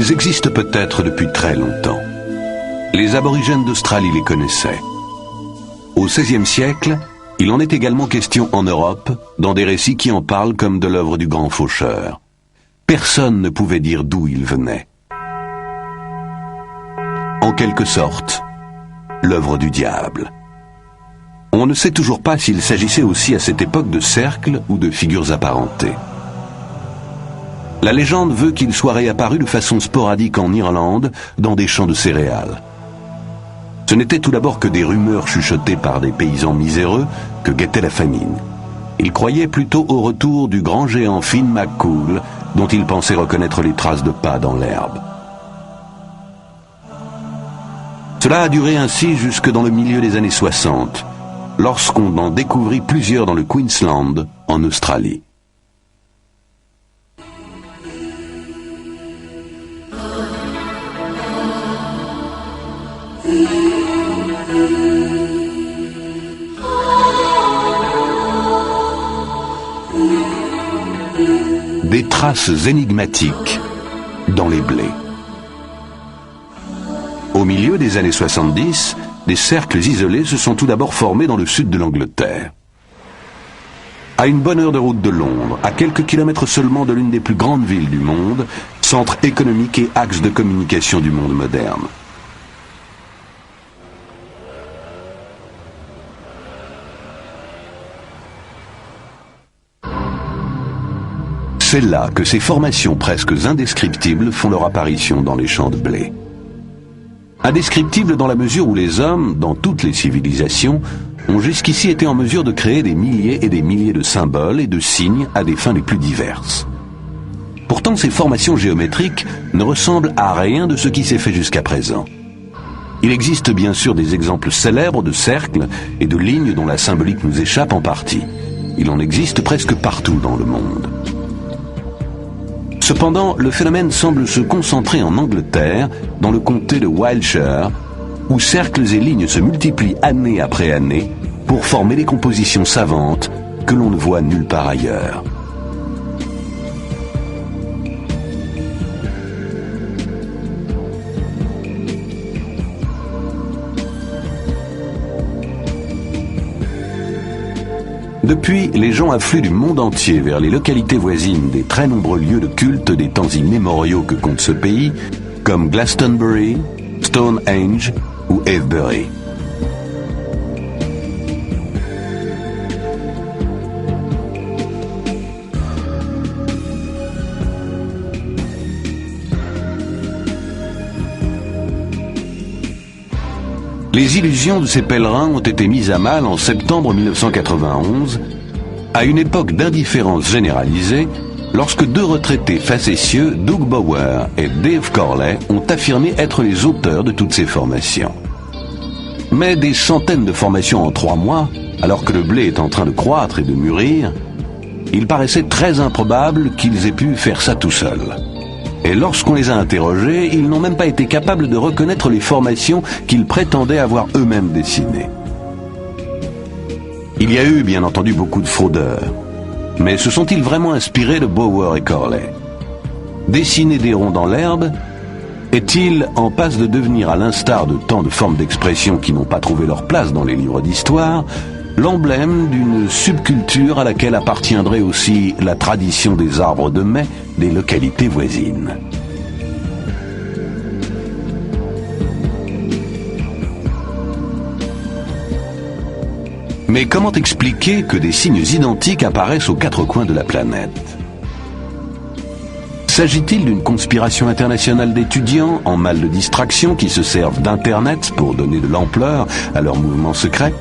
Ils existent peut-être depuis très longtemps. Les aborigènes d'Australie les connaissaient. Au XVIe siècle, il en est également question en Europe, dans des récits qui en parlent comme de l'œuvre du grand faucheur. Personne ne pouvait dire d'où ils venaient. En quelque sorte, l'œuvre du diable. On ne sait toujours pas s'il s'agissait aussi à cette époque de cercles ou de figures apparentées. La légende veut qu'il soit réapparu de façon sporadique en Irlande, dans des champs de céréales. Ce n'était tout d'abord que des rumeurs chuchotées par des paysans miséreux que guettait la famine. Ils croyaient plutôt au retour du grand géant Finn McCool, dont ils pensaient reconnaître les traces de pas dans l'herbe. Cela a duré ainsi jusque dans le milieu des années 60, lorsqu'on en découvrit plusieurs dans le Queensland, en Australie. Des traces énigmatiques dans les blés. Au milieu des années 70, des cercles isolés se sont tout d'abord formés dans le sud de l'Angleterre. À une bonne heure de route de Londres, à quelques kilomètres seulement de l'une des plus grandes villes du monde, centre économique et axe de communication du monde moderne. C'est là que ces formations presque indescriptibles font leur apparition dans les champs de blé. Indescriptibles dans la mesure où les hommes, dans toutes les civilisations, ont jusqu'ici été en mesure de créer des milliers et des milliers de symboles et de signes à des fins les plus diverses. Pourtant, ces formations géométriques ne ressemblent à rien de ce qui s'est fait jusqu'à présent. Il existe bien sûr des exemples célèbres de cercles et de lignes dont la symbolique nous échappe en partie. Il en existe presque partout dans le monde. Cependant, le phénomène semble se concentrer en Angleterre, dans le comté de Wiltshire, où cercles et lignes se multiplient année après année pour former des compositions savantes que l'on ne voit nulle part ailleurs. Depuis, les gens affluent du monde entier vers les localités voisines des très nombreux lieux de culte des temps immémoriaux que compte ce pays, comme Glastonbury, Stonehenge ou Avebury. Les illusions de ces pèlerins ont été mises à mal en septembre 1991, à une époque d'indifférence généralisée, lorsque deux retraités facétieux, Doug Bower et Dave Corley, ont affirmé être les auteurs de toutes ces formations. Mais des centaines de formations en 3 mois, alors que le blé est en train de croître et de mûrir, il paraissait très improbable qu'ils aient pu faire ça tout seuls. Et lorsqu'on les a interrogés, ils n'ont même pas été capables de reconnaître les formations qu'ils prétendaient avoir eux-mêmes dessinées. Il y a eu, bien entendu, beaucoup de fraudeurs. Mais se sont-ils vraiment inspirés de Bower et Corley? Dessiner des ronds dans l'herbe est-il en passe de devenir, à l'instar de tant de formes d'expression qui n'ont pas trouvé leur place dans les livres d'histoire, l'emblème d'une subculture à laquelle appartiendrait aussi la tradition des arbres de mai des localités voisines? Mais comment expliquer que des signes identiques apparaissent aux 4 coins de la planète? S'agit-il d'une conspiration internationale d'étudiants en mal de distraction qui se servent d'Internet pour donner de l'ampleur à leurs mouvements secrets?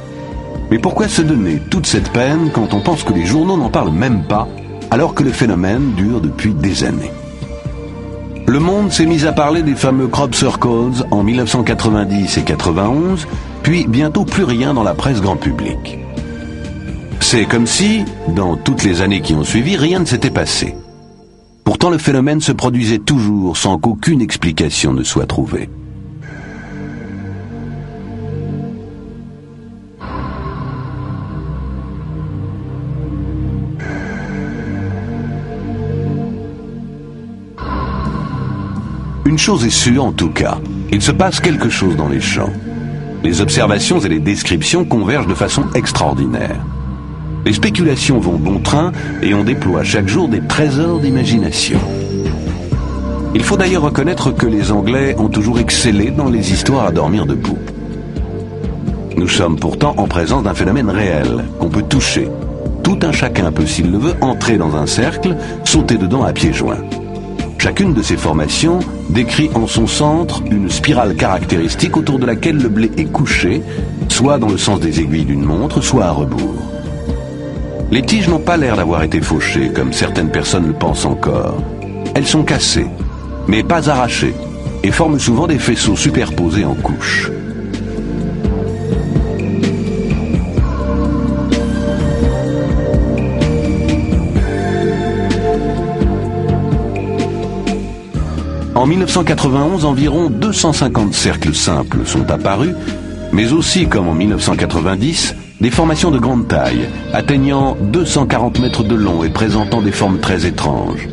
Mais pourquoi se donner toute cette peine quand on pense que les journaux n'en parlent même pas, alors que le phénomène dure depuis des années? Le monde s'est mis à parler des fameux crop circles en 1990 et 91, puis bientôt plus rien dans la presse grand public. C'est comme si, dans toutes les années qui ont suivi, rien ne s'était passé. Pourtant, le phénomène se produisait toujours sans qu'aucune explication ne soit trouvée. Une chose est sûre en tout cas, il se passe quelque chose dans les champs. Les observations et les descriptions convergent de façon extraordinaire. Les spéculations vont bon train et on déploie chaque jour des trésors d'imagination. Il faut d'ailleurs reconnaître que les Anglais ont toujours excellé dans les histoires à dormir debout. Nous sommes pourtant en présence d'un phénomène réel, qu'on peut toucher. Tout un chacun peut, s'il le veut, entrer dans un cercle, sauter dedans à pieds joints. Chacune de ces formations décrit en son centre une spirale caractéristique autour de laquelle le blé est couché, soit dans le sens des aiguilles d'une montre, soit à rebours. Les tiges n'ont pas l'air d'avoir été fauchées, comme certaines personnes le pensent encore. Elles sont cassées, mais pas arrachées, et forment souvent des faisceaux superposés en couches. En 1991, environ 250 cercles simples sont apparus, mais aussi, comme en 1990, des formations de grande taille, atteignant 240 mètres de long et présentant des formes très étranges.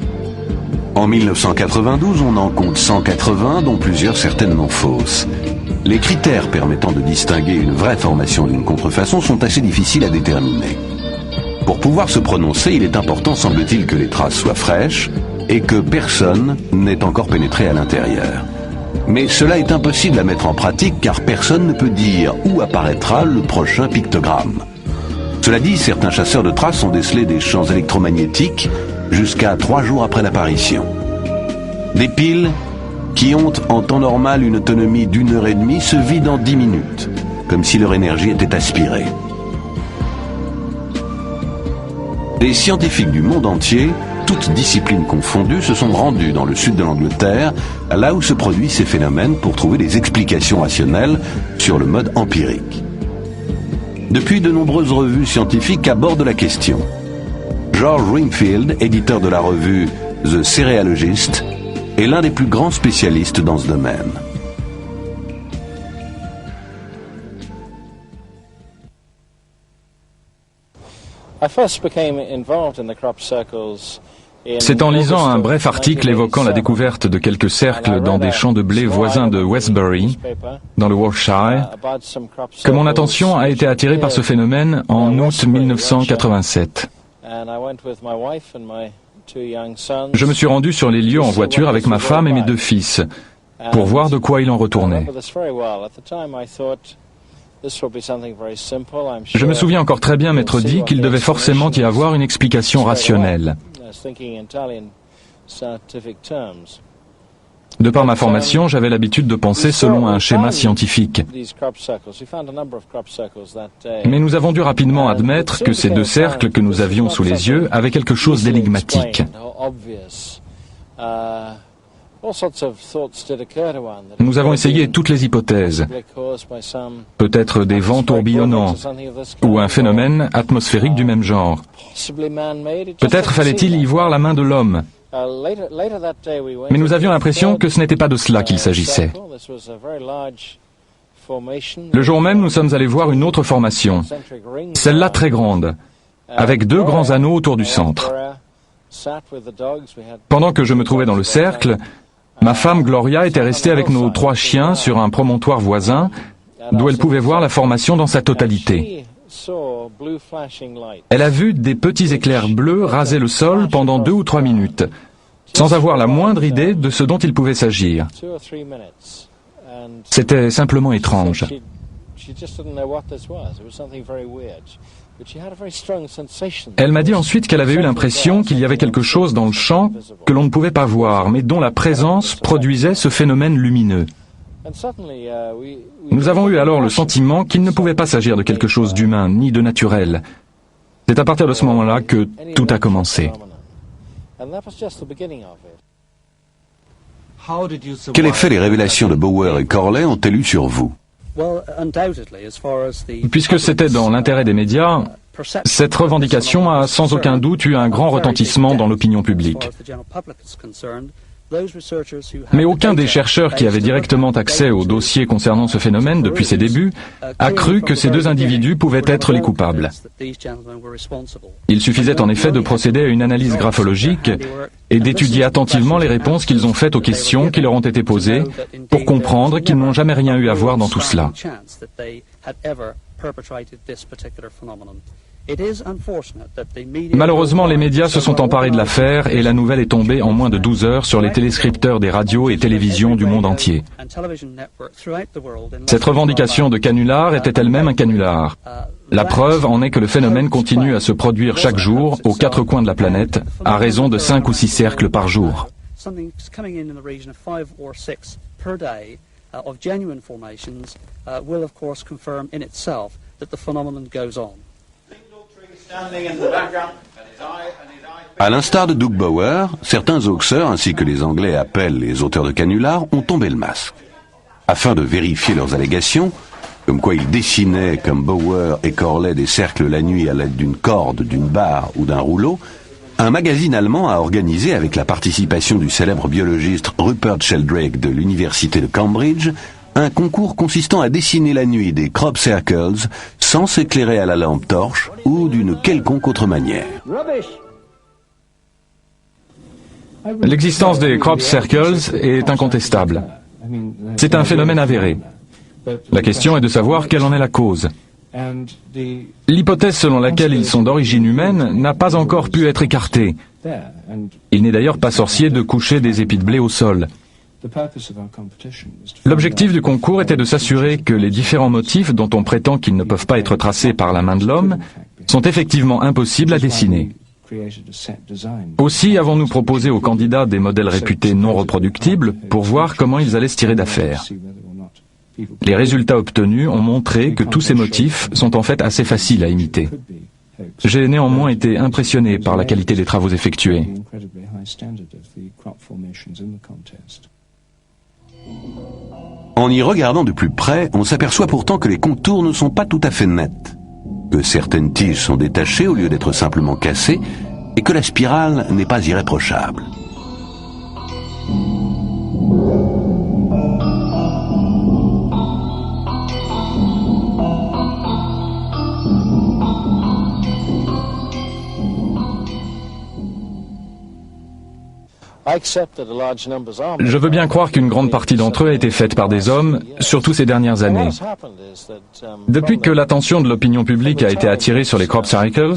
En 1992, on en compte 180, dont plusieurs certainement fausses. Les critères permettant de distinguer une vraie formation d'une contrefaçon sont assez difficiles à déterminer. Pour pouvoir se prononcer, il est important, semble-t-il, que les traces soient fraîches, et que personne n'ait encore pénétré à l'intérieur. Mais cela est impossible à mettre en pratique car personne ne peut dire où apparaîtra le prochain pictogramme. Cela dit, certains chasseurs de traces ont décelé des champs électromagnétiques jusqu'à 3 jours après l'apparition. Des piles qui ont en temps normal une autonomie d'1 heure et demie se vident en 10 minutes, comme si leur énergie était aspirée. Des scientifiques du monde entier, toutes disciplines confondues, se sont rendus dans le sud de l'Angleterre, là où se produisent ces phénomènes, pour trouver des explications rationnelles sur le mode empirique. Depuis, de nombreuses revues scientifiques abordent la question. George Wingfield, éditeur de la revue The Cerealogist, est l'un des plus grands spécialistes dans ce domaine. C'est en lisant un bref article évoquant la découverte de quelques cercles dans des champs de blé voisins de Westbury, dans le Warwickshire, que mon attention a été attirée par ce phénomène en août 1987. Je me suis rendu sur les lieux en voiture avec ma femme et mes 2 fils, pour voir de quoi il en retournait. Je me souviens encore très bien m'être dit qu'il devait forcément y avoir une explication rationnelle. De par ma formation, j'avais l'habitude de penser selon un schéma scientifique. Mais nous avons dû rapidement admettre que ces 2 cercles que nous avions sous les yeux avaient quelque chose d'énigmatique. Nous avons essayé toutes les hypothèses. Peut-être des vents tourbillonnants, ou un phénomène atmosphérique du même genre. Peut-être fallait-il y voir la main de l'homme. Mais nous avions l'impression que ce n'était pas de cela qu'il s'agissait. Le jour même, nous sommes allés voir une autre formation, celle-là très grande, avec 2 grands anneaux autour du centre. Pendant que je me trouvais dans le cercle, ma femme Gloria était restée avec nos 3 chiens sur un promontoire voisin, d'où elle pouvait voir la formation dans sa totalité. Elle a vu des petits éclairs bleus raser le sol pendant 2 ou 3 minutes, sans avoir la moindre idée de ce dont il pouvait s'agir. C'était simplement étrange. Elle m'a dit ensuite qu'elle avait eu l'impression qu'il y avait quelque chose dans le champ que l'on ne pouvait pas voir, mais dont la présence produisait ce phénomène lumineux. Nous avons eu alors le sentiment qu'il ne pouvait pas s'agir de quelque chose d'humain, ni de naturel. C'est à partir de ce moment-là que tout a commencé. Quel effet les révélations de Bower et Corley ont-elles eu sur vous? Puisque c'était dans l'intérêt des médias, cette revendication a sans aucun doute eu un grand retentissement dans l'opinion publique. Mais aucun des chercheurs qui avaient directement accès aux dossiers concernant ce phénomène depuis ses débuts a cru que ces deux individus pouvaient être les coupables. Il suffisait en effet de procéder à une analyse graphologique et d'étudier attentivement les réponses qu'ils ont faites aux questions qui leur ont été posées pour comprendre qu'ils n'ont jamais rien eu à voir dans tout cela. Malheureusement, les médias se sont emparés de l'affaire et la nouvelle est tombée en moins de 12 heures sur les téléscripteurs des radios et télévisions du monde entier. Cette revendication de canular était elle-même un canular. La preuve en est que le phénomène continue à se produire chaque jour aux quatre coins de la planète, à raison de 5 ou 6 cercles par jour. À l'instar de Doug Bauer, certains hoaxeurs, ainsi que les Anglais appellent les auteurs de canulars, ont tombé le masque. Afin de vérifier leurs allégations, comme quoi ils dessinaient, comme Bauer et Corley, des cercles la nuit à l'aide d'une corde, d'une barre ou d'un rouleau, un magazine allemand a organisé, avec la participation du célèbre biologiste Rupert Sheldrake de l'université de Cambridge, un concours consistant à dessiner la nuit des crop circles sans s'éclairer à la lampe torche ou d'une quelconque autre manière. L'existence des crop circles est incontestable. C'est un phénomène avéré. La question est de savoir quelle en est la cause. L'hypothèse selon laquelle ils sont d'origine humaine n'a pas encore pu être écartée. Il n'est d'ailleurs pas sorcier de coucher des épis de blé au sol. L'objectif du concours était de s'assurer que les différents motifs dont on prétend qu'ils ne peuvent pas être tracés par la main de l'homme sont effectivement impossibles à dessiner. Aussi avons-nous proposé aux candidats des modèles réputés non reproductibles pour voir comment ils allaient se tirer d'affaire. Les résultats obtenus ont montré que tous ces motifs sont en fait assez faciles à imiter. J'ai néanmoins été impressionné par la qualité des travaux effectués. En y regardant de plus près, on s'aperçoit pourtant que les contours ne sont pas tout à fait nets, que certaines tiges sont détachées au lieu d'être simplement cassées, et que la spirale n'est pas irréprochable. Je veux bien croire qu'une grande partie d'entre eux a été faite par des hommes, surtout ces dernières années. Depuis que l'attention de l'opinion publique a été attirée sur les crop circles,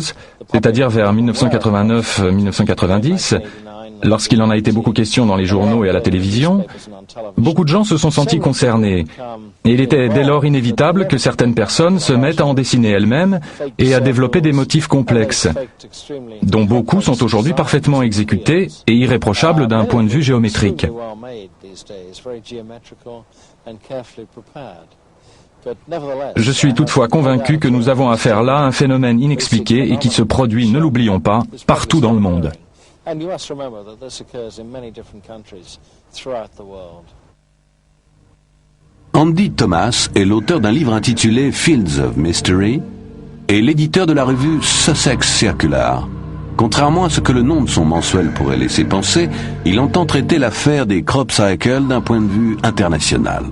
c'est-à-dire vers 1989-1990, lorsqu'il en a été beaucoup question dans les journaux et à la télévision, beaucoup de gens se sont sentis concernés. Et il était dès lors inévitable que certaines personnes se mettent à en dessiner elles-mêmes et à développer des motifs complexes, dont beaucoup sont aujourd'hui parfaitement exécutés et irréprochables d'un point de vue géométrique. Je suis toutefois convaincu que nous avons affaire là à un phénomène inexpliqué et qui se produit, ne l'oublions pas, partout dans le monde. Andy Thomas est l'auteur d'un livre intitulé Fields of Mystery et l'éditeur de la revue Sussex Circular. Contrairement à ce que le nom de son mensuel pourrait laisser penser, il entend traiter l'affaire des crop circles d'un point de vue international.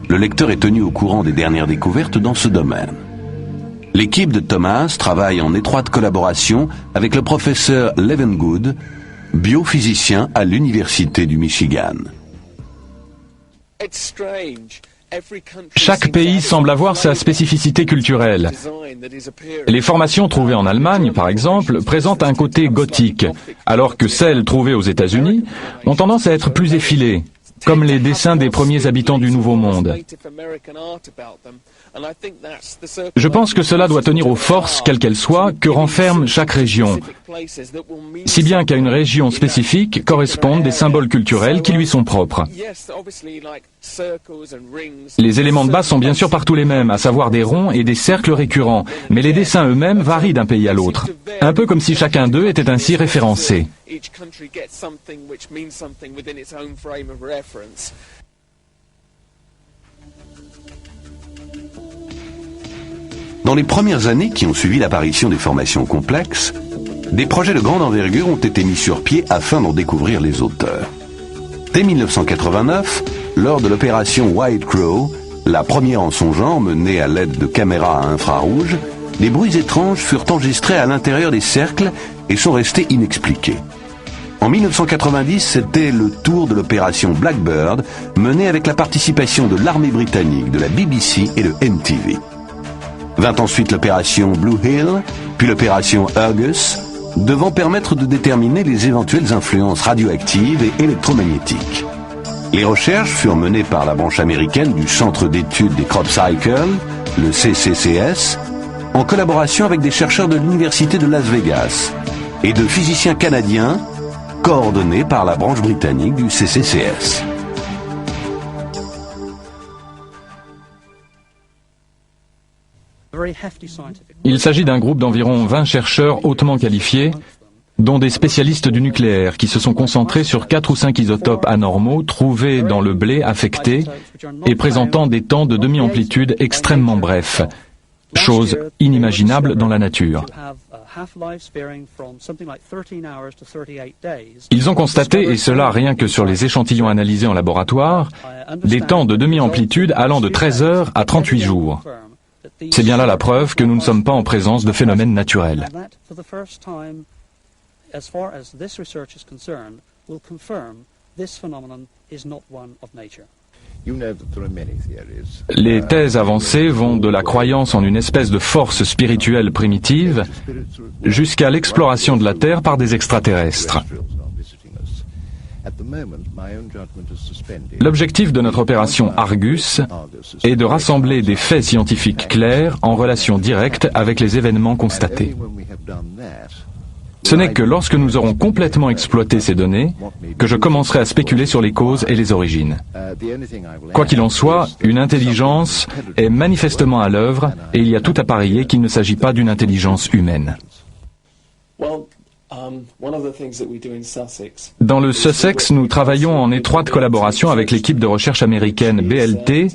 Le lecteur est tenu au courant des dernières découvertes dans ce domaine. L'équipe de Thomas travaille en étroite collaboration avec le professeur Levengood, biophysicien à l'Université du Michigan. Chaque pays semble avoir sa spécificité culturelle. Les formations trouvées en Allemagne, par exemple, présentent un côté gothique, alors que celles trouvées aux États-Unis ont tendance à être plus effilées, comme les dessins des premiers habitants du Nouveau Monde. Je pense que cela doit tenir aux forces, quelles qu'elles soient, que renferme chaque région, si bien qu'à une région spécifique correspondent des symboles culturels qui lui sont propres. Les éléments de base sont bien sûr partout les mêmes, à savoir des ronds et des cercles récurrents, mais les dessins eux-mêmes varient d'un pays à l'autre, un peu comme si chacun d'eux était ainsi référencé. Dans les premières années qui ont suivi l'apparition des formations complexes, des projets de grande envergure ont été mis sur pied afin d'en découvrir les auteurs. Dès 1989, lors de l'opération White Crow, la première en son genre menée à l'aide de caméras à infrarouge, des bruits étranges furent enregistrés à l'intérieur des cercles et sont restés inexpliqués. En 1990, c'était le tour de l'opération Blackbird, menée avec la participation de l'armée britannique, de la BBC et de MTV. Vint ensuite l'opération Blue Hill, puis l'opération Argus, devant permettre de déterminer les éventuelles influences radioactives et électromagnétiques. Les recherches furent menées par la branche américaine du Centre d'études des Crop Cycles, le CCCS, en collaboration avec des chercheurs de l'Université de Las Vegas et de physiciens canadiens, coordonnés par la branche britannique du CCCS. Il s'agit d'un groupe d'environ 20 chercheurs hautement qualifiés, dont des spécialistes du nucléaire, qui se sont concentrés sur 4 ou 5 isotopes anormaux trouvés dans le blé affecté et présentant des temps de demi-amplitude extrêmement brefs, chose inimaginable dans la nature. Ils ont constaté, et cela rien que sur les échantillons analysés en laboratoire, des temps de demi-amplitude allant de 13 heures à 38 jours. C'est bien là la preuve que nous ne sommes pas en présence de phénomènes naturels. Les thèses avancées vont de la croyance en une espèce de force spirituelle primitive jusqu'à l'exploration de la Terre par des extraterrestres. L'objectif de notre opération Argus est de rassembler des faits scientifiques clairs en relation directe avec les événements constatés. Ce n'est que lorsque nous aurons complètement exploité ces données que je commencerai à spéculer sur les causes et les origines. Quoi qu'il en soit, une intelligence est manifestement à l'œuvre et il y a tout à parier qu'il ne s'agit pas d'une intelligence humaine. Dans le Sussex, nous travaillons en étroite collaboration avec l'équipe de recherche américaine BLT,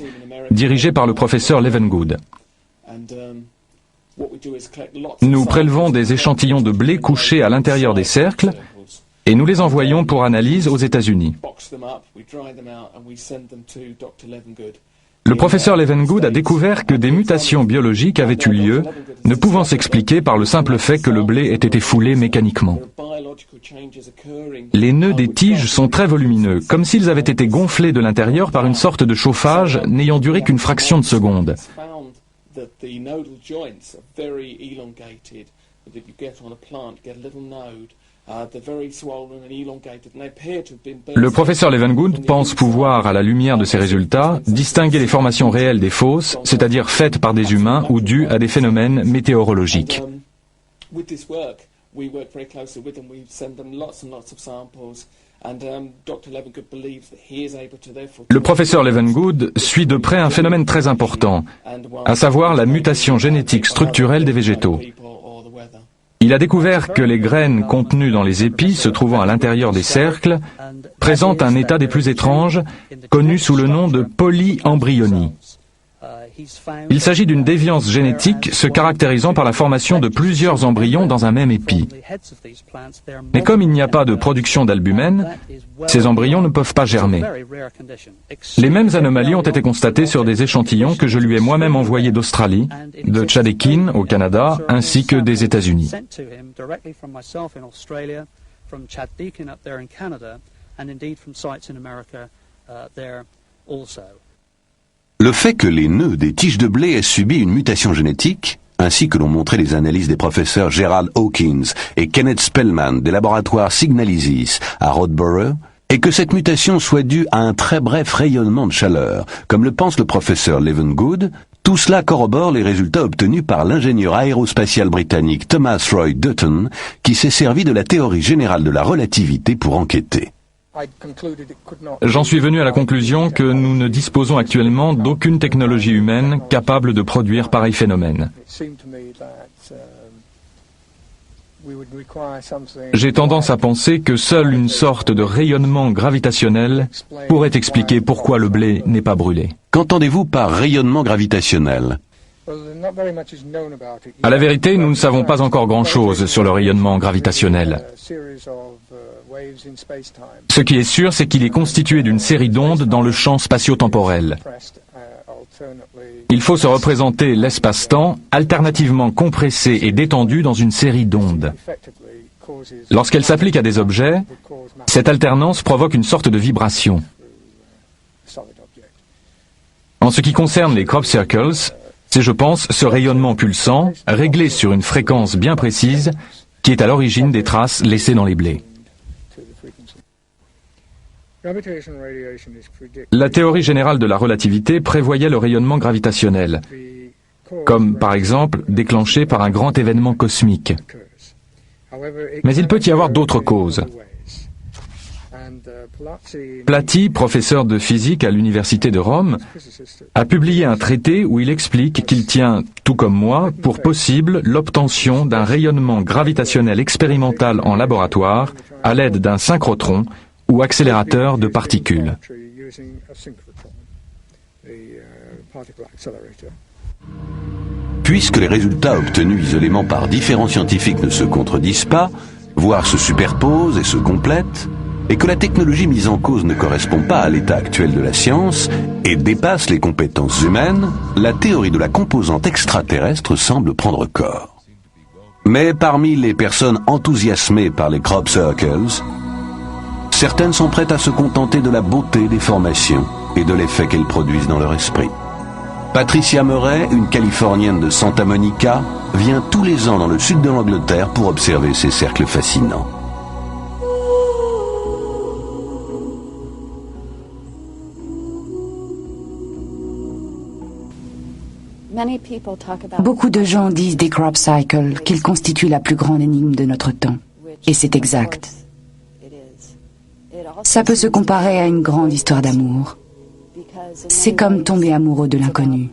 dirigée par le professeur Levengood. Nous prélevons des échantillons de blé couchés à l'intérieur des cercles et nous les envoyons pour analyse aux États-Unis. Le professeur Levengood a découvert que des mutations biologiques avaient eu lieu, ne pouvant s'expliquer par le simple fait que le blé ait été foulé mécaniquement. Les nœuds des tiges sont très volumineux, comme s'ils avaient été gonflés de l'intérieur par une sorte de chauffage n'ayant duré qu'une fraction de seconde. Le professeur Levengood pense pouvoir, à la lumière de ces résultats, distinguer les formations réelles des fausses, c'est-à-dire faites par des humains ou dues à des phénomènes météorologiques. Le professeur Levengood suit de près un phénomène très important, à savoir la mutation génétique structurelle des végétaux. Il a découvert que les graines contenues dans les épis se trouvant à l'intérieur des cercles présentent un état des plus étranges, connu sous le nom de polyembryonie. Il s'agit d'une déviance génétique se caractérisant par la formation de plusieurs embryons dans un même épi. Mais comme il n'y a pas de production d'albumène, ces embryons ne peuvent pas germer. Les mêmes anomalies ont été constatées sur des échantillons que je lui ai moi-même envoyés d'Australie, de Tchadekin au Canada, ainsi que des États-Unis. Le fait que les nœuds des tiges de blé aient subi une mutation génétique, ainsi que l'ont montré les analyses des professeurs Gerald Hawkins et Kenneth Spellman des laboratoires Signalisys à Rodborough, et que cette mutation soit due à un très bref rayonnement de chaleur, comme le pense le professeur Levengood, tout cela corrobore les résultats obtenus par l'ingénieur aérospatial britannique Thomas Roy Dutton, qui s'est servi de la théorie générale de la relativité pour enquêter. J'en suis venu à la conclusion que nous ne disposons actuellement d'aucune technologie humaine capable de produire pareil phénomène. J'ai tendance à penser que seule une sorte de rayonnement gravitationnel pourrait expliquer pourquoi le blé n'est pas brûlé. Qu'entendez-vous par rayonnement gravitationnel ? À la vérité, nous ne savons pas encore grand-chose sur le rayonnement gravitationnel. Ce qui est sûr, c'est qu'il est constitué d'une série d'ondes dans le champ spatio-temporel. Il faut se représenter l'espace-temps alternativement compressé et détendu dans une série d'ondes. Lorsqu'elle s'applique à des objets, cette alternance provoque une sorte de vibration. En ce qui concerne les crop circles, c'est, je pense, ce rayonnement pulsant, réglé sur une fréquence bien précise, qui est à l'origine des traces laissées dans les blés. La théorie générale de la relativité prévoyait le rayonnement gravitationnel, comme par exemple déclenché par un grand événement cosmique. Mais il peut y avoir d'autres causes. Plati, professeur de physique à l'université de Rome, a publié un traité où il explique qu'il tient, tout comme moi, pour possible l'obtention d'un rayonnement gravitationnel expérimental en laboratoire à l'aide d'un synchrotron ou accélérateur de particules. Puisque les résultats obtenus isolément par différents scientifiques ne se contredisent pas, voire se superposent et se complètent, et que la technologie mise en cause ne correspond pas à l'état actuel de la science et dépasse les compétences humaines, la théorie de la composante extraterrestre semble prendre corps. Mais parmi les personnes enthousiasmées par les crop circles, certaines sont prêtes à se contenter de la beauté des formations et de l'effet qu'elles produisent dans leur esprit. Patricia Murray, une Californienne de Santa Monica, vient tous les ans dans le sud de l'Angleterre pour observer ces cercles fascinants. Beaucoup de gens disent des crop cycles qu'ils constituent la plus grande énigme de notre temps. Et c'est exact. Ça peut se comparer à une grande histoire d'amour. C'est comme tomber amoureux de l'inconnu.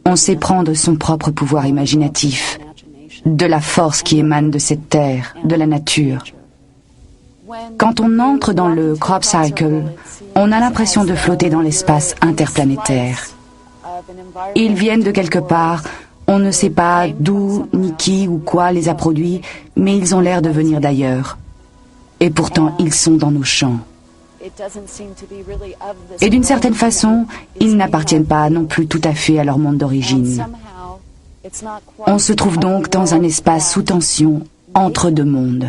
On sait prendre son propre pouvoir imaginatif, de la force qui émane de cette terre, de la nature. Quand on entre dans le crop cycle, on a l'impression de flotter dans l'espace interplanétaire. Ils viennent de quelque part, on ne sait pas d'où, ni qui ou quoi les a produits, mais ils ont l'air de venir d'ailleurs. Et pourtant, ils sont dans nos champs. Et d'une certaine façon, ils n'appartiennent pas non plus tout à fait à leur monde d'origine. On se trouve donc dans un espace sous tension, entre deux mondes.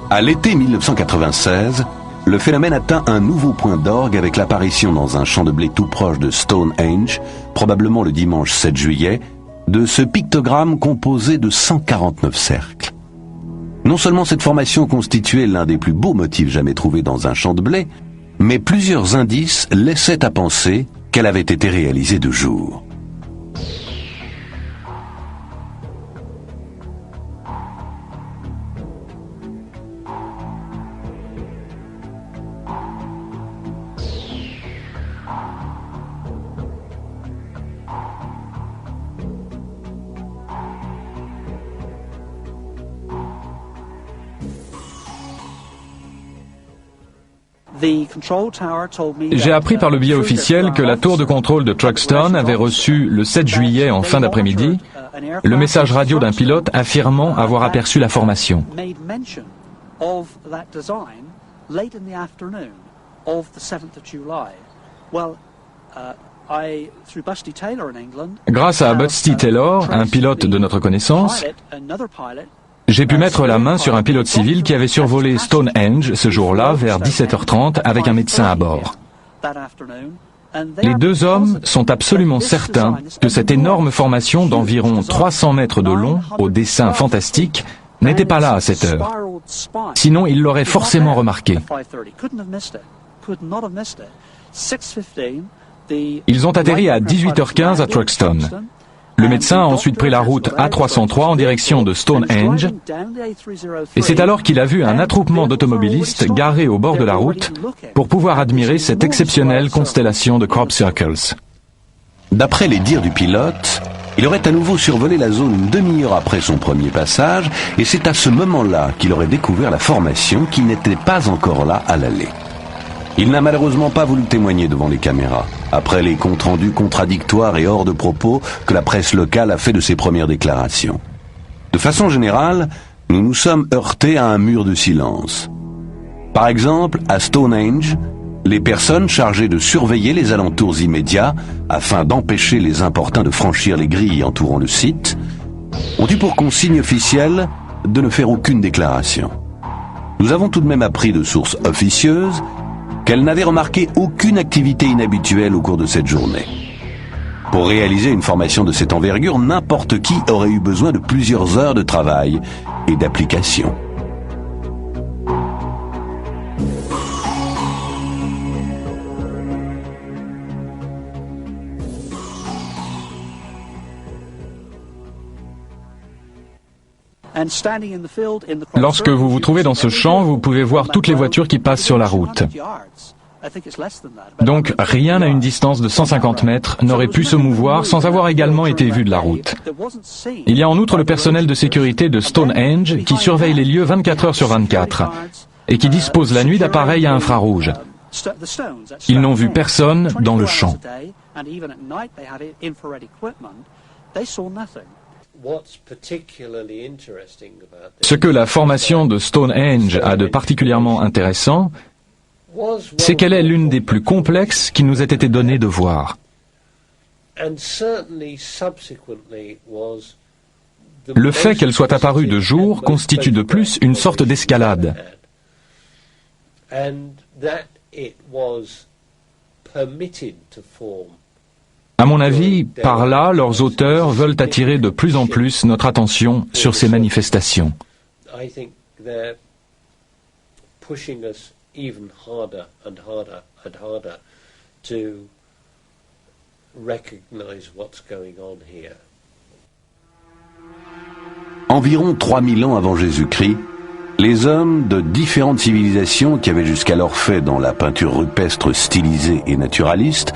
À l'été 1996, le phénomène atteint un nouveau point d'orgue avec l'apparition dans un champ de blé tout proche de Stonehenge, probablement le dimanche 7 juillet, de ce pictogramme composé de 149 cercles. Non seulement cette formation constituait l'un des plus beaux motifs jamais trouvés dans un champ de blé, mais plusieurs indices laissaient à penser qu'elle avait été réalisée de jour. J'ai appris par le biais officiel que la tour de contrôle de Truxton avait reçu le 7 juillet en fin d'après-midi le message radio d'un pilote affirmant avoir aperçu la formation. Grâce à Busty Taylor, un pilote de notre connaissance, j'ai pu mettre la main sur un pilote civil qui avait survolé Stonehenge ce jour-là vers 17h30 avec un médecin à bord. Les deux hommes sont absolument certains que cette énorme formation d'environ 300 mètres de long, au dessin fantastique, n'était pas là à cette heure. Sinon, ils l'auraient forcément remarqué. Ils ont atterri à 18h15 à Truxton. Le médecin a ensuite pris la route A303 en direction de Stonehenge, et c'est alors qu'il a vu un attroupement d'automobilistes garés au bord de la route pour pouvoir admirer cette exceptionnelle constellation de crop circles. D'après les dires du pilote, Il aurait à nouveau survolé la zone une demi-heure après son premier passage, et c'est à ce moment-là qu'il aurait découvert la formation qui n'était pas encore là à l'aller. Il n'a malheureusement pas voulu témoigner devant les caméras, après les comptes rendus contradictoires et hors de propos que la presse locale a fait de ses premières déclarations. De façon générale, nous nous sommes heurtés à un mur de silence. Par exemple, à Stonehenge, les personnes chargées de surveiller les alentours immédiats, afin d'empêcher les importuns de franchir les grilles entourant le site, ont eu pour consigne officielle de ne faire aucune déclaration. Nous avons tout de même appris de sources officieuses qu'elles n'avaient remarqué aucune activité inhabituelle au cours de cette journée. Pour réaliser une formation de cette envergure, n'importe qui aurait eu besoin de plusieurs heures de travail et d'application. Lorsque vous vous trouvez dans ce champ, vous pouvez voir toutes les voitures qui passent sur la route. Donc rien à une distance de 150 mètres n'aurait pu se mouvoir sans avoir également été vu de la route. Il y a en outre le personnel de sécurité de Stonehenge qui surveille les lieux 24 heures sur 24 et qui dispose la nuit d'appareils à infrarouge. Ils n'ont vu personne dans le champ. Ce que la formation de Stonehenge a de particulièrement intéressant, c'est qu'elle est l'une des plus complexes qui nous ait été donnée de voir. Le fait qu'elle soit apparue de jour constitue de plus une sorte d'escalade. À mon avis, par là, leurs auteurs veulent attirer de plus en plus notre attention sur ces manifestations. Environ 3000 ans avant Jésus-Christ, les hommes de différentes civilisations qui avaient jusqu'alors fait dans la peinture rupestre stylisée et naturaliste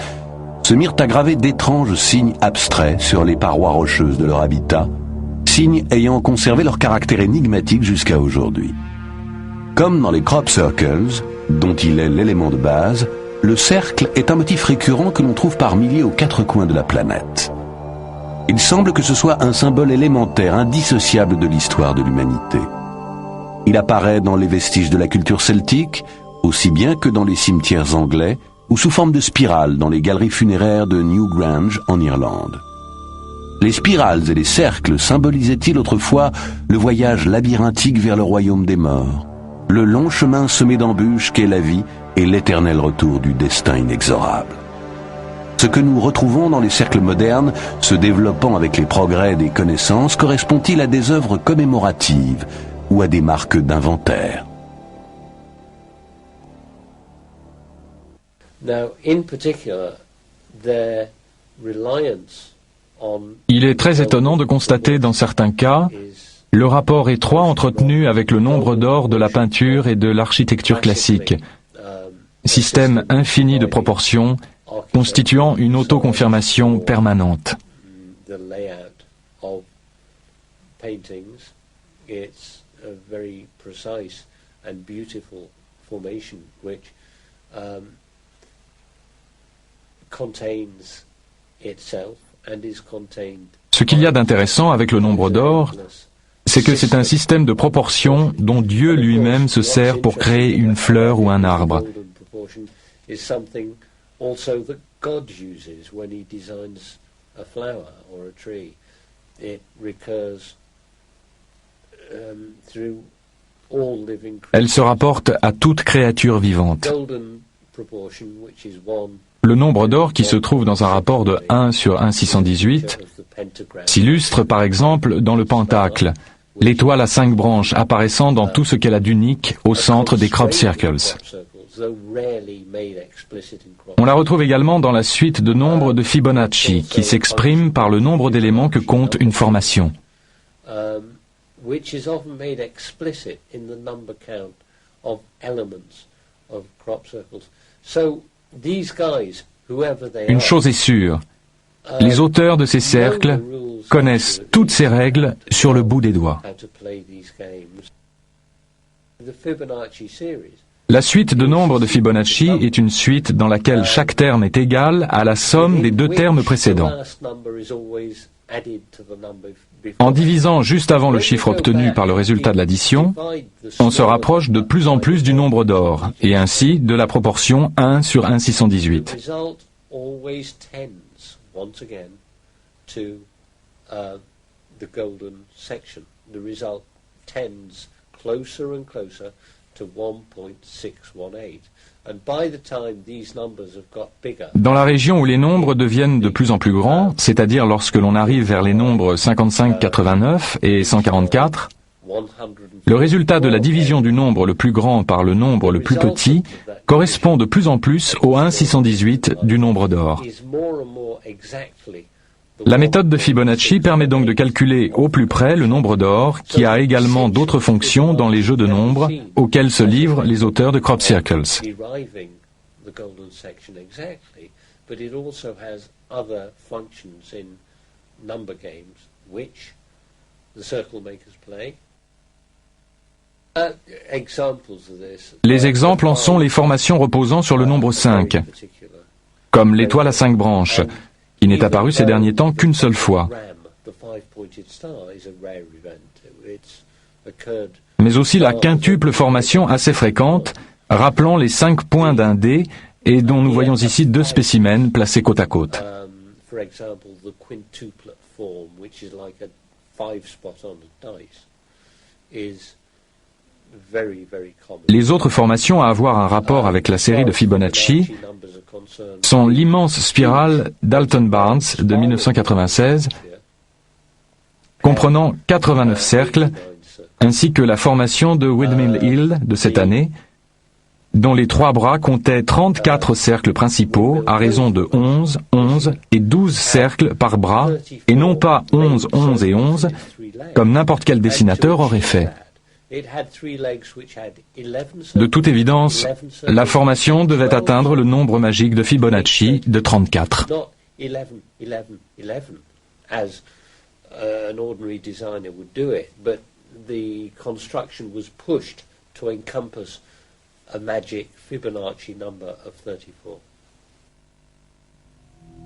se mirent à graver d'étranges signes abstraits sur les parois rocheuses de leur habitat, signes ayant conservé leur caractère énigmatique jusqu'à aujourd'hui. Comme dans les crop circles, dont il est l'élément de base, le cercle est un motif récurrent que l'on trouve par milliers aux quatre coins de la planète. Il semble que ce soit un symbole élémentaire, indissociable de l'histoire de l'humanité. Il apparaît dans les vestiges de la culture celtique, aussi bien que dans les cimetières anglais, ou sous forme de spirale dans les galeries funéraires de Newgrange en Irlande. Les spirales et les cercles symbolisaient-ils autrefois le voyage labyrinthique vers le royaume des morts, le long chemin semé d'embûches qu'est la vie et l'éternel retour du destin inexorable? Ce que nous retrouvons dans les cercles modernes, se développant avec les progrès des connaissances, correspond-il à des œuvres commémoratives ou à des marques d'inventaire? Il est très étonnant de constater dans certains cas le rapport étroit entretenu avec le nombre d'or de la peinture et de l'architecture classique, système infini de proportions constituant une autoconfirmation permanente. Ce qu'il y a d'intéressant avec le nombre d'or, c'est que c'est un système de proportions dont Dieu lui-même se sert pour créer une fleur ou un arbre. Elle se rapporte à toute créature vivante. Le nombre d'or qui se trouve dans un rapport de 1 sur 1,618 s'illustre par exemple dans le pentacle, l'étoile à 5 branches apparaissant dans tout ce qu'elle a d'unique au centre des crop circles. On la retrouve également dans la suite de nombres de Fibonacci, qui s'exprime par le nombre d'éléments que compte une formation. Une chose est sûre, les auteurs de ces cercles connaissent toutes ces règles sur le bout des doigts. La suite de nombres de Fibonacci est une suite dans laquelle chaque terme est égal à la somme des deux termes précédents. En divisant juste avant le chiffre obtenu par le résultat de l'addition, on se rapproche de plus en plus du nombre d'or, et ainsi de la proportion 1 sur 1/618. Dans la région où les nombres deviennent de plus en plus grands, c'est-à-dire lorsque l'on arrive vers les nombres 55, 89 et 144, le résultat de la division du nombre le plus grand par le nombre le plus petit correspond de plus en plus au 1/618 du nombre d'or. La méthode de Fibonacci permet donc de calculer au plus près le nombre d'or, qui a également d'autres fonctions dans les jeux de nombres auxquels se livrent les auteurs de crop circles. Les exemples en sont les formations reposant sur le nombre 5, comme l'étoile à 5 branches, qui n'est apparu ces derniers temps qu'une seule fois. Mais aussi la quintuple formation assez fréquente, rappelant les 5 points d'un dé, et dont nous voyons ici 2 spécimens placés côte à côte. Les autres formations à avoir un rapport avec la série de Fibonacci sont l'immense spirale Dalton-Barnes de 1996, comprenant 89 cercles, ainsi que la formation de Windmill Hill de cette année, dont les 3 bras comptaient 34 cercles principaux à raison de 11, 11 et 12 cercles par bras, et non pas 11, 11 et 11, comme n'importe quel dessinateur aurait fait. De toute évidence, la formation devait atteindre le nombre magique de Fibonacci de 34.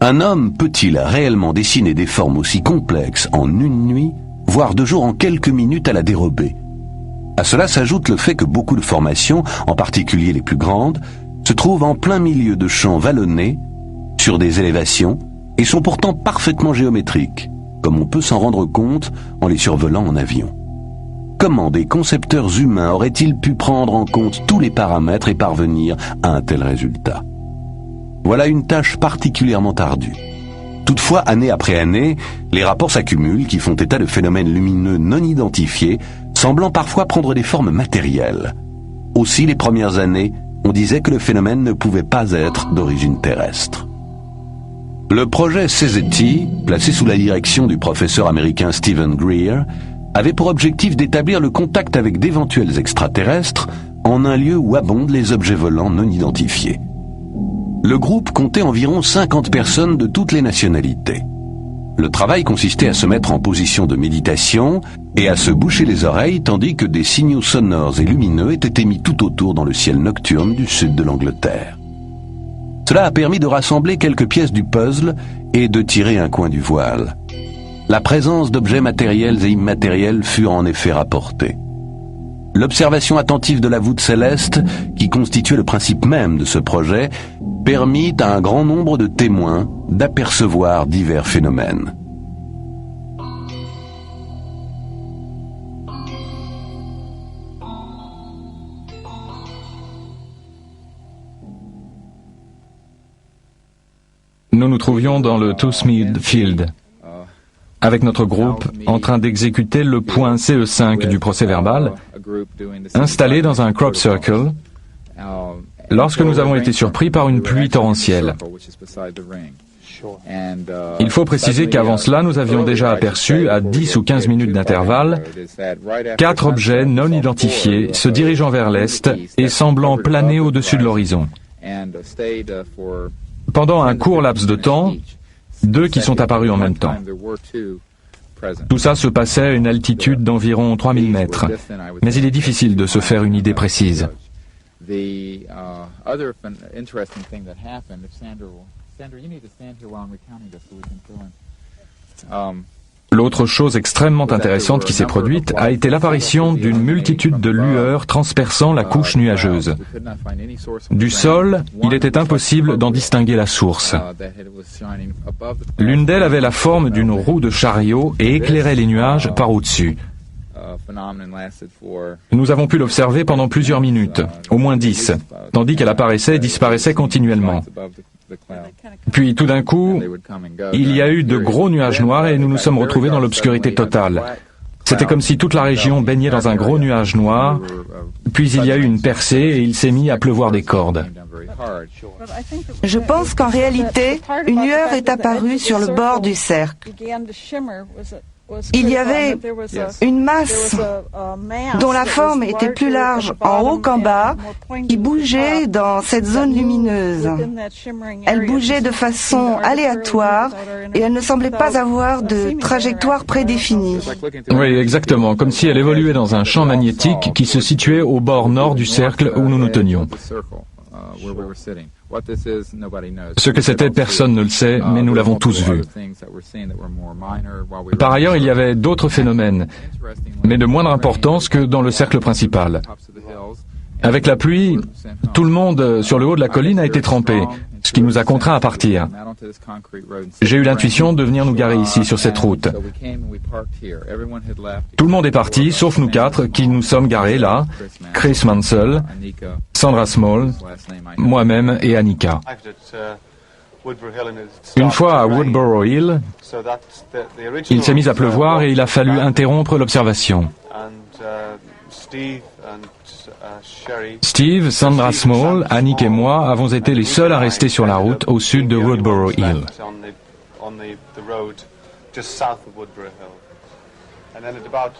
Un homme peut-il réellement dessiner des formes aussi complexes en une nuit, voire 2 jours en quelques minutes à la dérobée? À cela s'ajoute le fait que beaucoup de formations, en particulier les plus grandes, se trouvent en plein milieu de champs vallonnés, sur des élévations, et sont pourtant parfaitement géométriques, comme on peut s'en rendre compte en les survolant en avion. Comment des concepteurs humains auraient-ils pu prendre en compte tous les paramètres et parvenir à un tel résultat? Voilà une tâche particulièrement ardue. Toutefois, année après année, les rapports s'accumulent qui font état de phénomènes lumineux non identifiés, semblant parfois prendre des formes matérielles. Aussi, les premières années, on disait que le phénomène ne pouvait pas être d'origine terrestre. Le projet CZT, placé sous la direction du professeur américain Stephen Greer, avait pour objectif d'établir le contact avec d'éventuels extraterrestres en un lieu où abondent les objets volants non identifiés. Le groupe comptait environ 50 personnes de toutes les nationalités. Le travail consistait à se mettre en position de méditation et à se boucher les oreilles tandis que des signaux sonores et lumineux étaient émis tout autour dans le ciel nocturne du sud de l'Angleterre. Cela a permis de rassembler quelques pièces du puzzle et de tirer un coin du voile. La présence d'objets matériels et immatériels fut en effet rapportée. L'observation attentive de la voûte céleste, qui constituait le principe même de ce projet, permit à un grand nombre de témoins d'apercevoir divers phénomènes. Nous nous trouvions dans le Toothmead Field, avec notre groupe en train d'exécuter le point CE5 du procès-verbal, installé dans un crop circle, lorsque nous avons été surpris par une pluie torrentielle. Il faut préciser qu'avant cela, nous avions déjà aperçu, à 10 ou 15 minutes d'intervalle, 4 objets non identifiés se dirigeant vers l'est et semblant planer au-dessus de l'horizon. Pendant un court laps de temps, 2 qui sont apparus en même temps. Tout ça se passait à une altitude d'environ 3000 mètres, mais il est difficile de se faire une idée précise. L'autre chose extrêmement intéressante qui s'est produite a été l'apparition d'une multitude de lueurs transperçant la couche nuageuse. Du sol, il était impossible d'en distinguer la source. L'une d'elles avait la forme d'une roue de chariot et éclairait les nuages par au-dessus. Nous avons pu l'observer pendant plusieurs minutes, au moins 10, tandis qu'elle apparaissait et disparaissait continuellement. Puis tout d'un coup, il y a eu de gros nuages noirs et nous nous sommes retrouvés dans l'obscurité totale. C'était comme si toute la région baignait dans un gros nuage noir, puis il y a eu une percée et il s'est mis à pleuvoir des cordes. Je pense qu'en réalité, une lueur est apparue sur le bord du cercle. Il y avait une masse dont la forme était plus large en haut qu'en bas, qui bougeait dans cette zone lumineuse. Elle bougeait de façon aléatoire et elle ne semblait pas avoir de trajectoire prédéfinie. Oui, exactement, comme si elle évoluait dans un champ magnétique qui se situait au bord nord du cercle où nous nous tenions. Ce que c'était, personne ne le sait, mais nous l'avons tous vu. Par ailleurs, il y avait d'autres phénomènes, mais de moindre importance que dans le cercle principal. Avec la pluie, tout le monde sur le haut de la colline a été trempé, ce qui nous a contraints à partir. J'ai eu l'intuition de venir nous garer ici, sur cette route. Tout le monde est parti, sauf nous quatre, qui nous sommes garés là, Chris Mansell, Sandra Small, moi-même et Annika. Une fois à Woodborough Hill, il s'est mis à pleuvoir et il a fallu interrompre l'observation. Steve, Sandra Small, Annick et moi avons été les seuls à rester sur la route au sud de Woodborough Hill.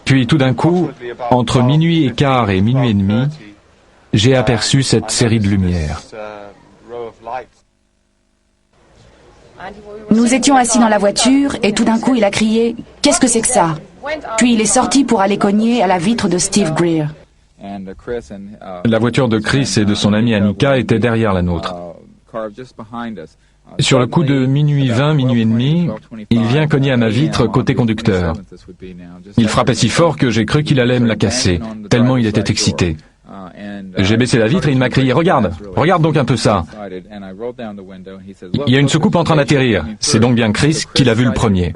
Puis tout d'un coup, entre minuit et quart et minuit et demi, j'ai aperçu cette série de lumières. Nous étions assis dans la voiture et tout d'un coup il a crié « Qu'est-ce que c'est que ça ?» Puis il est sorti pour aller cogner à la vitre de Steve Greer. La voiture de Chris et de son amie Annika était derrière la nôtre. Sur le coup de minuit 20, minuit et demi, il vient cogner à ma vitre côté conducteur. Il frappait si fort que j'ai cru qu'il allait me la casser, tellement il était excité. J'ai baissé la vitre et il m'a crié « Regarde, regarde donc un peu ça !» Il y a une soucoupe en train d'atterrir. C'est donc bien Chris qui l'a vu le premier.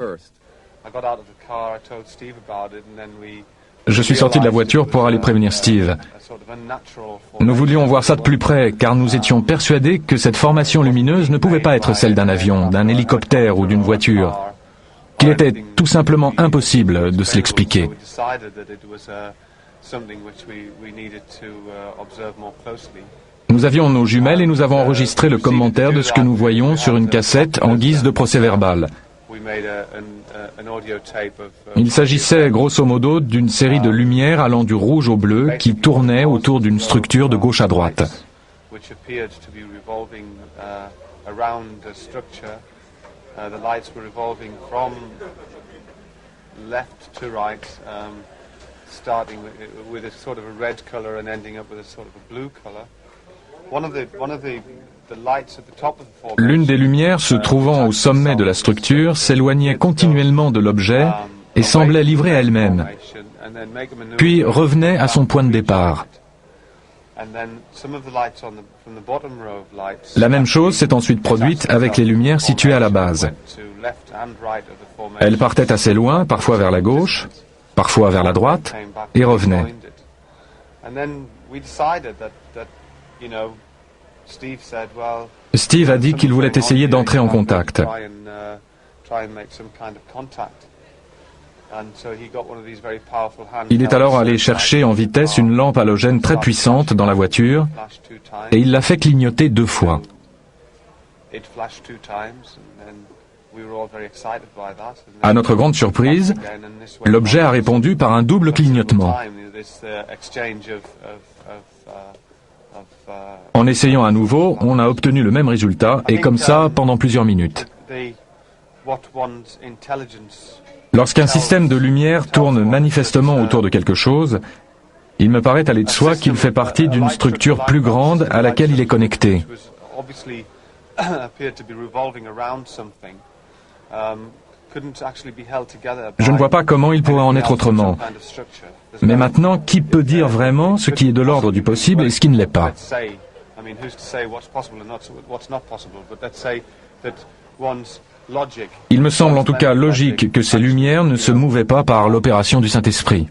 Je suis sorti de la voiture pour aller prévenir Steve. Nous voulions voir ça de plus près, car nous étions persuadés que cette formation lumineuse ne pouvait pas être celle d'un avion, d'un hélicoptère ou d'une voiture. Qu'il était tout simplement impossible de se l'expliquer. Nous avions nos jumelles et nous avons enregistré le commentaire de ce que nous voyions sur une cassette en guise de procès-verbal. Il s'agissait grosso modo d'une série de lumières allant du rouge au bleu qui tournaient autour d'une structure de gauche à droite. L'une des lumières se trouvant au sommet de la structure s'éloignait continuellement de l'objet et semblait livrée à elle-même, puis revenait à son point de départ. La même chose s'est ensuite produite avec les lumières situées à la base. Elles partaient assez loin, parfois vers la gauche, parfois vers la droite, et revenaient. Steve a dit qu'il voulait essayer d'entrer en contact. Il est alors allé chercher en vitesse une lampe halogène très puissante dans la voiture et il l'a fait clignoter 2 fois. À notre grande surprise, l'objet a répondu par un double clignotement. En essayant à nouveau, on a obtenu le même résultat, et comme ça pendant plusieurs minutes. Lorsqu'un système de lumière tourne manifestement autour de quelque chose, il me paraît aller de soi qu'il fait partie d'une structure plus grande à laquelle il est connecté. Je ne vois pas comment il pourrait en être autrement. Mais maintenant, qui peut dire vraiment ce qui est de l'ordre du possible et ce qui ne l'est pas? Il me semble en tout cas logique que ces lumières ne se mouvaient pas par l'opération du Saint-Esprit.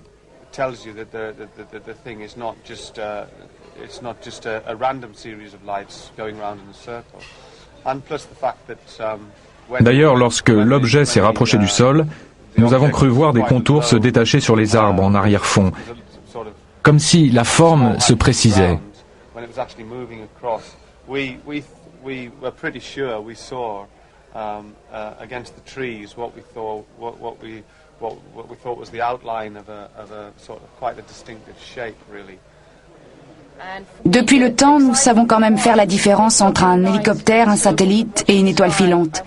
D'ailleurs, lorsque l'objet s'est rapproché du sol, nous avons cru voir des contours se détacher sur les arbres en arrière-fond, comme si la forme se précisait. Depuis le temps, nous savons quand même faire la différence entre un hélicoptère, un satellite et une étoile filante.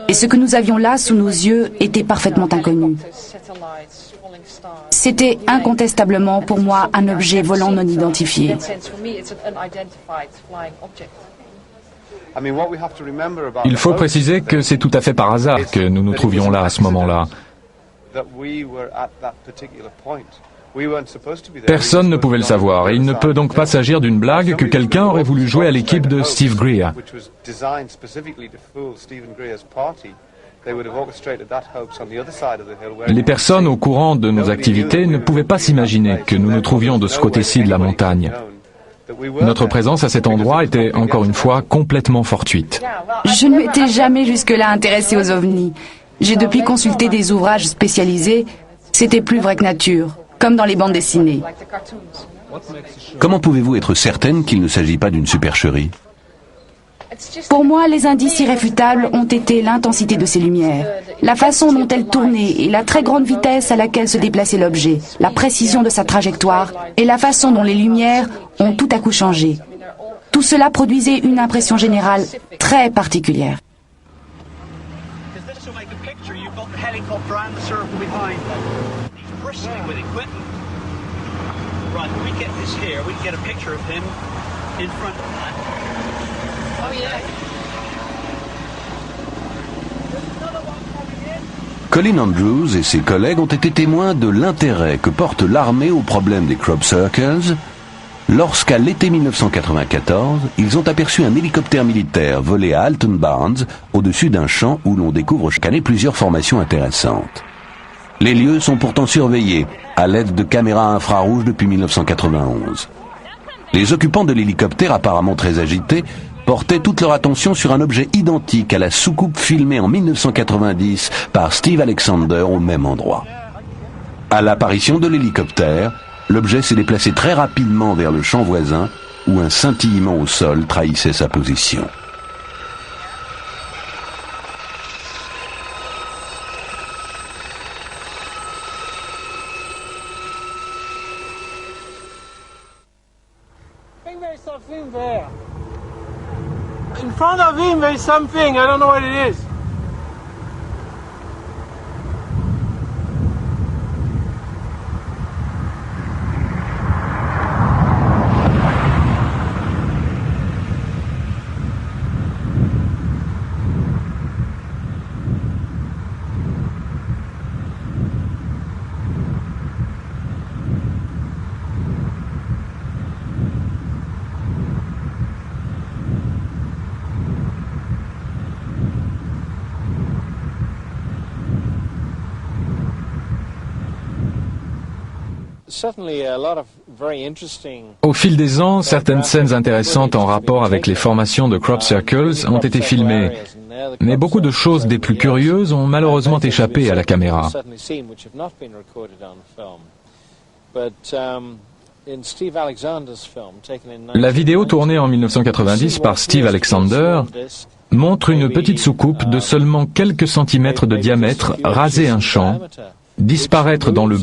Et ce que nous avions là sous nos yeux était parfaitement inconnu. C'était incontestablement pour moi un objet volant non identifié. Il faut préciser que c'est tout à fait par hasard que nous nous trouvions là à ce moment-là. Personne ne pouvait le savoir, et il ne peut donc pas s'agir d'une blague que quelqu'un aurait voulu jouer à l'équipe de Steve Greer. Les personnes au courant de nos activités ne pouvaient pas s'imaginer que nous nous trouvions de ce côté-ci de la montagne. Notre présence à cet endroit était, encore une fois, complètement fortuite. Je ne m'étais jamais jusque-là intéressée aux ovnis. J'ai depuis consulté des ouvrages spécialisés. C'était plus vrai que nature, comme dans les bandes dessinées. Comment pouvez-vous être certaine qu'il ne s'agit pas d'une supercherie? Pour moi, les indices irréfutables ont été l'intensité de ces lumières, la façon dont elles tournaient et la très grande vitesse à laquelle se déplaçait l'objet, la précision de sa trajectoire et la façon dont les lumières ont tout à coup changé. Tout cela produisait une impression générale très particulière. Colin Andrews et ses collègues ont été témoins de l'intérêt que porte l'armée au problème des crop circles lorsqu'à l'été 1994, ils ont aperçu un hélicoptère militaire volé à Alton Barnes au-dessus d'un champ où l'on découvre chaque année plusieurs formations intéressantes. Les lieux sont pourtant surveillés à l'aide de caméras infrarouges depuis 1991. Les occupants de l'hélicoptère, apparemment très agités, portaient toute leur attention sur un objet identique à la soucoupe filmée en 1990 par Steve Alexander au même endroit. À l'apparition de l'hélicoptère, l'objet s'est déplacé très rapidement vers le champ voisin où un scintillement au sol trahissait sa position. In front of him there is something, I don't know what it is. Au fil des ans, certaines scènes intéressantes en rapport avec les formations de crop circles ont été filmées, mais beaucoup de choses des plus curieuses ont malheureusement échappé à la caméra. La vidéo tournée en 1990 par Steve Alexander montre une petite soucoupe de seulement quelques centimètres de diamètre raser un champ, disparaître dans le blé